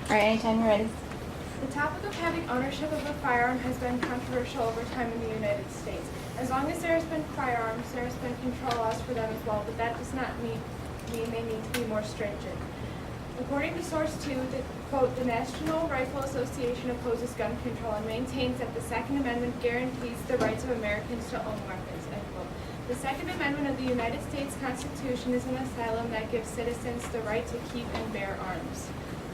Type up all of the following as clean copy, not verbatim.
All right, anytime you're ready. The topic of having ownership of a firearm has been controversial over time in the United States. As long as there has been firearms, there has been control laws for them as well, but that does not mean they need to be more stringent. According to Source 2, quote, the National Rifle Association opposes gun control and maintains that the Second Amendment guarantees the rights of Americans to own weapons, end quote. The Second Amendment of the United States Constitution is an asylum that gives citizens the right to keep and bear arms.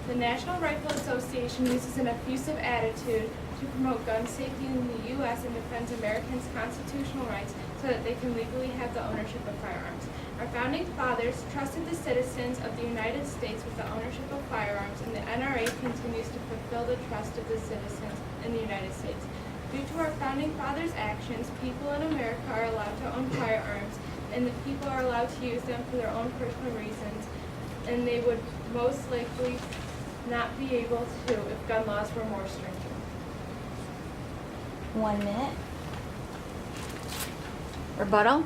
The National Rifle Association uses an effusive attitude to promote gun safety in the U.S. and defends Americans' constitutional rights so that they can legally have the ownership of firearms. Our founding fathers trusted the citizens of the United States with the ownership of firearms, and the NRA continues to fulfill the trust of the citizens in the United States. Due to our founding fathers' actions, people in America are allowed to own firearms, and the people are allowed to use them for their own personal reasons, and they would most likely not be able to if gun laws were more stringent. 1 minute. Rebuttal.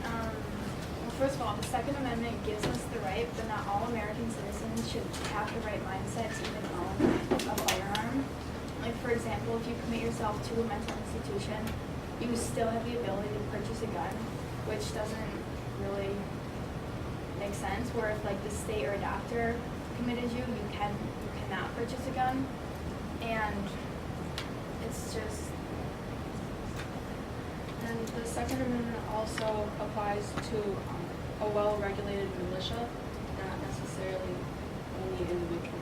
Well, first of all, the Second Amendment gives us the right, but not all American citizens should have the right mindset to even own a firearm. Like, for example, if you commit yourself to a mental institution, you still have the ability to purchase a gun, which doesn't really make sense. Where if, like, the state or a doctor committed you, you cannot purchase a gun, and it's just. And the Second Amendment also applies to a well-regulated militia, not necessarily only individual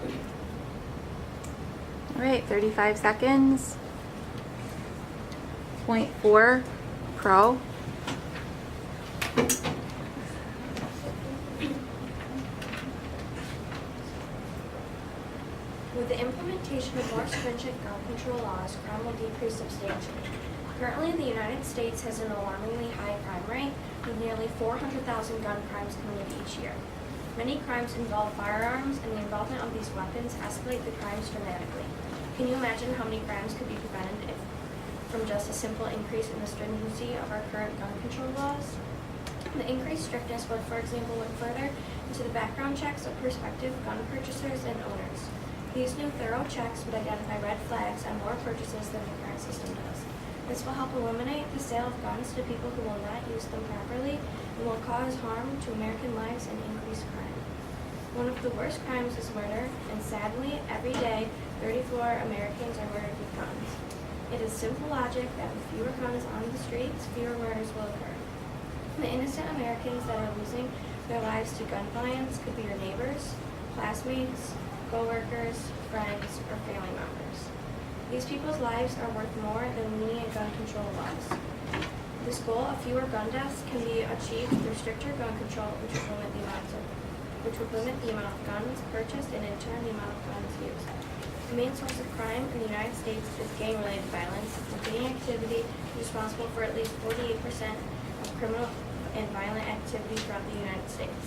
people. All right, 35 seconds. Point 4, pro. With the implementation of more stringent gun control laws, crime will decrease substantially. Currently, the United States has an alarmingly high crime rate, with nearly 400,000 gun crimes committed each year. Many crimes involve firearms, and the involvement of these weapons escalate the crimes dramatically. Can you imagine how many crimes could be prevented from just a simple increase in the stringency of our current gun control laws? The increased strictness would, for example, look further into the background checks of prospective gun purchasers and owners. These new thorough checks would identify red flags on more purchases than the current system does. This will help eliminate the sale of guns to people who will not use them properly and will cause harm to American lives and increase crime. One of the worst crimes is murder, and sadly, every day, 34 Americans are murdered with guns. It is simple logic that with fewer guns on the streets, fewer murders will occur. The innocent Americans that are losing their lives to gun violence could be your neighbors, classmates, co-workers, friends, or family members. These people's lives are worth more than lenient gun control laws. This goal of fewer gun deaths can be achieved through stricter gun control, which would limit the amount of guns purchased and in turn the amount of guns used. The main source of crime in the United States is gang-related violence, and gang activity is responsible for at least 48% of criminal and violent activity throughout the United States.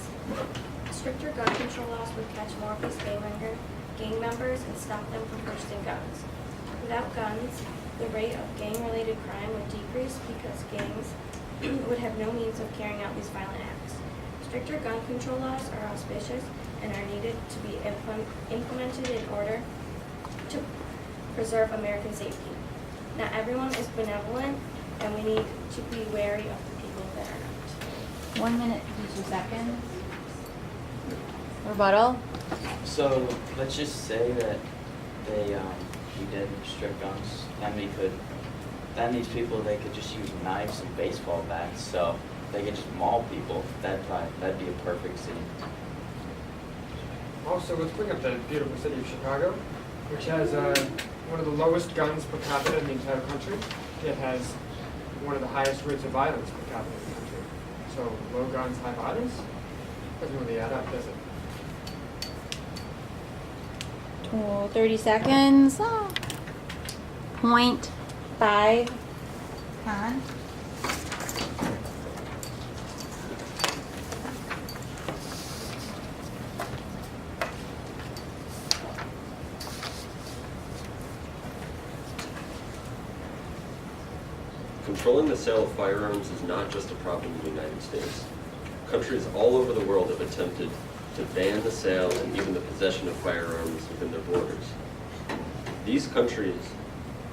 Stricter gun control laws would catch more of these gang members and stop them from purchasing guns. Without guns, the rate of gang-related crime would decrease because gangs would have no means of carrying out these violent acts. Stricter gun control laws are auspicious and are needed to be implemented in order to preserve American safety. Not everyone is benevolent, and we need to be wary of the people that are not. 1 minute, 52 seconds. Rebuttal. So let's just say that we did strip guns, then these people, they could just use knives and baseball bats, so they could just maul people. That'd be a perfect scene. Also, let's bring up the beautiful city of Chicago, which has one of the lowest guns per capita in the entire country. It has one of the highest rates of violence per capita in the country. So low guns, high violence? Doesn't really add up, does it? 30 seconds. Point 5. Con. Controlling the sale of firearms is not just a problem in the United States. countries all over the world have attempted to ban the sale and even the possession of firearms within their borders. These countries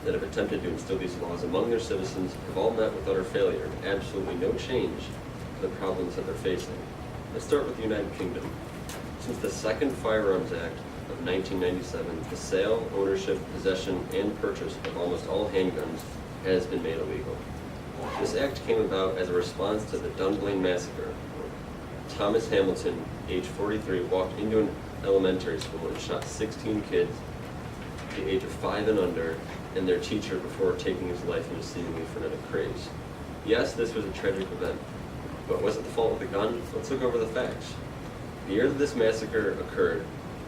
that have attempted to instill these laws among their citizens have all met with utter failure and absolutely no change to the problems that they're facing. Let's start with the United Kingdom. Since the Second Firearms Act of 1997, the sale, ownership, possession, and purchase of almost all handguns has been made illegal. This act came about as a response to the Dunblane Massacre. Thomas Hamilton, age 43, walked into an elementary school and shot 16 kids the age of 5 and under, and their teacher before taking his life in a seemingly frenetic craze. Yes, this was a tragic event, but was it the fault of the gun? Let's look over the facts. The year that this massacre occurred,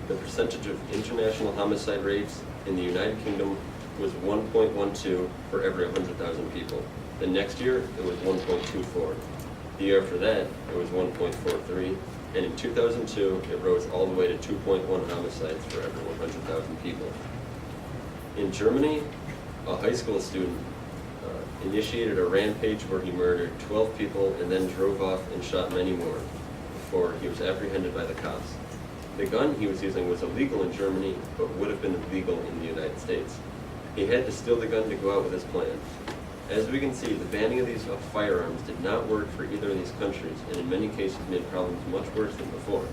the percentage of international homicide rates in the United Kingdom was 1.12 for every 100,000 people. The next year, it was 1.24. The year after that, it was 1.43, and in 2002, it rose all the way to 2.1 homicides for every 100,000 people. In Germany, a high school student initiated a rampage where he murdered 12 people and then drove off and shot many more before he was apprehended by the cops. The gun he was using was illegal in Germany, but would have been legal in the United States. He had to steal the gun to go out with his plan. As we can see, the banning of these firearms did not work for either of these countries, and in many cases made problems much worse than before.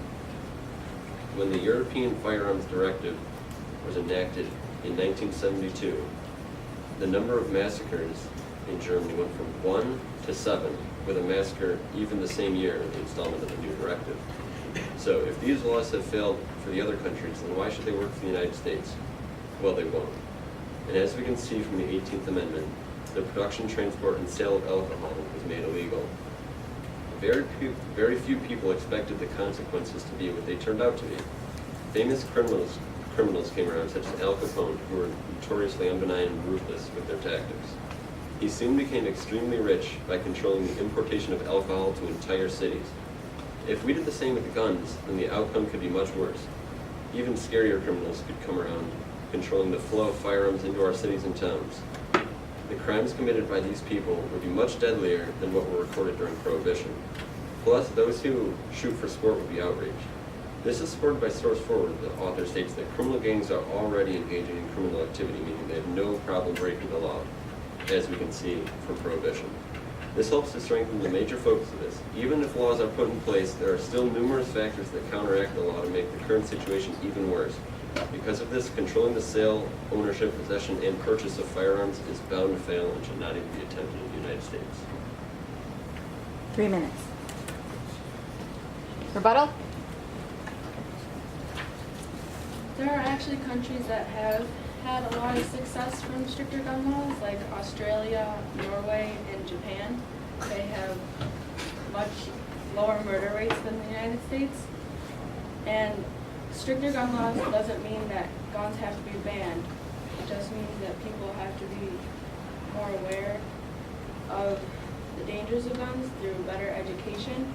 When the European Firearms Directive was enacted in 1972, the number of massacres in Germany went from 1 to 7, with a massacre even the same year in the installment of the new directive. So if these laws have failed for the other countries, then why should they work for the United States? Well, they won't. And as we can see from the 18th Amendment, the production, transport, and sale of alcohol was made illegal. Very few people expected the consequences to be what they turned out to be. Famous criminals came around, such as Al Capone, who were notoriously unbenign and ruthless with their tactics. He soon became extremely rich by controlling the importation of alcohol to entire cities. If we did the same with the guns, then the outcome could be much worse. Even scarier criminals could come around, controlling the flow of firearms into our cities and towns. The crimes committed by these people would be much deadlier than what were recorded during Prohibition. Plus, those who shoot for sport would be outraged. This is supported by Source Forward. The author states that criminal gangs are already engaging in criminal activity, meaning they have no problem breaking the law, as we can see from Prohibition. This helps to strengthen the major focus of this. Even if laws are put in place, there are still numerous factors that counteract the law to make the current situation even worse. Because of this, controlling the sale, ownership, possession, and purchase of firearms is bound to fail and should not even be attempted in the United States. 3 minutes. Rebuttal? There are actually countries that have had a lot of success from stricter gun laws, like Australia, Norway, and Japan. They have much lower murder rates than the United States. And stricter gun laws doesn't mean that guns have to be banned. It just means that people have to be more aware of the dangers of guns through better education,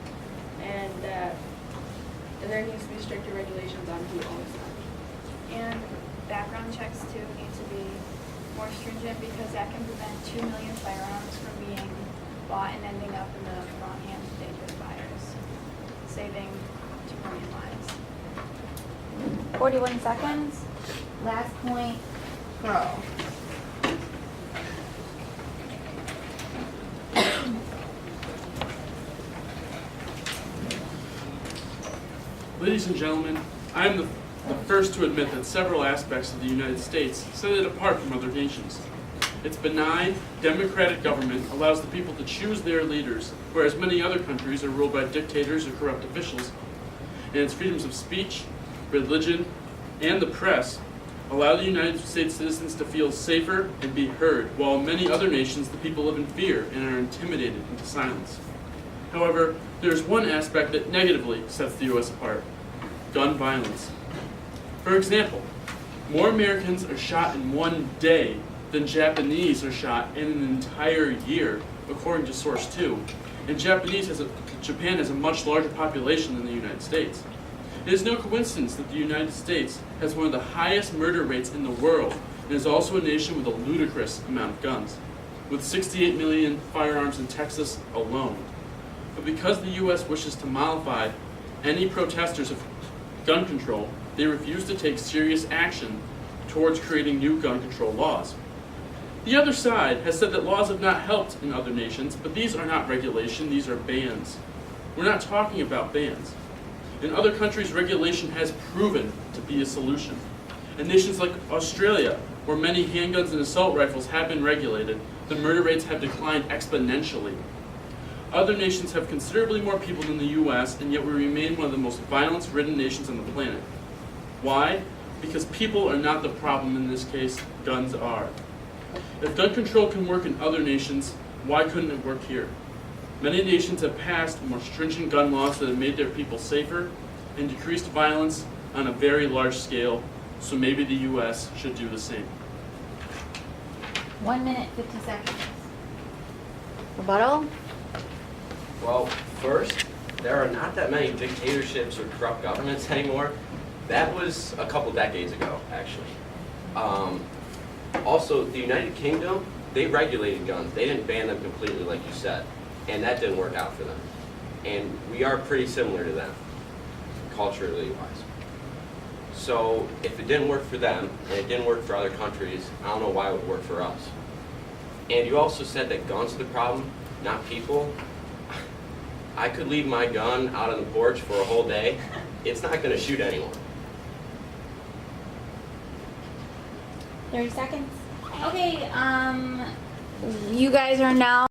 and that there needs to be stricter regulations on who owns them. And background checks too need to be more stringent because that can prevent 2 million firearms from being bought and ending up in the wrong hands of dangerous buyers, saving 2 million lives. 41 seconds. Last point, Pro. Ladies and gentlemen, I am the first to admit that several aspects of the United States set it apart from other nations. Its benign, democratic government allows the people to choose their leaders, whereas many other countries are ruled by dictators or corrupt officials. And its freedoms of speech, religion, and the press allow the United States citizens to feel safer and be heard, while in many other nations the people live in fear and are intimidated into silence. However, there is one aspect that negatively sets the U.S. apart: gun violence. For example, more Americans are shot in one day than Japanese are shot in an entire year, according to Source 2. And Japan has a much larger population than the United States. It is no coincidence that the United States has one of the highest murder rates in the world, and is also a nation with a ludicrous amount of guns, with 68 million firearms in Texas alone. But because the U.S. wishes to mollify any protesters of gun control, they refuse to take serious action towards creating new gun control laws. The other side has said that laws have not helped in other nations, but these are not regulation, these are bans. We're not talking about bans. In other countries, regulation has proven to be a solution. In nations like Australia, where many handguns and assault rifles have been regulated, the murder rates have declined exponentially. Other nations have considerably more people than the U.S., and yet we remain one of the most violence-ridden nations on the planet. Why? Because people are not the problem in this case, guns are. If gun control can work in other nations, why couldn't it work here? Many nations have passed more stringent gun laws that have made their people safer and decreased violence on a very large scale, so maybe the U.S. should do the same. 1 minute, 50 seconds. Rebuttal? Well, first, there are not that many dictatorships or corrupt governments anymore. That was a couple decades ago, actually. Also, the United Kingdom, they regulated guns. They didn't ban them completely like you said, and that didn't work out for them. And we are pretty similar to them, culturally wise. So if it didn't work for them, and it didn't work for other countries, I don't know why it would work for us. And you also said that guns are the problem, not people. I could leave my gun out on the porch for a whole day. It's not going to shoot anyone. 30 seconds. Okay, you guys are now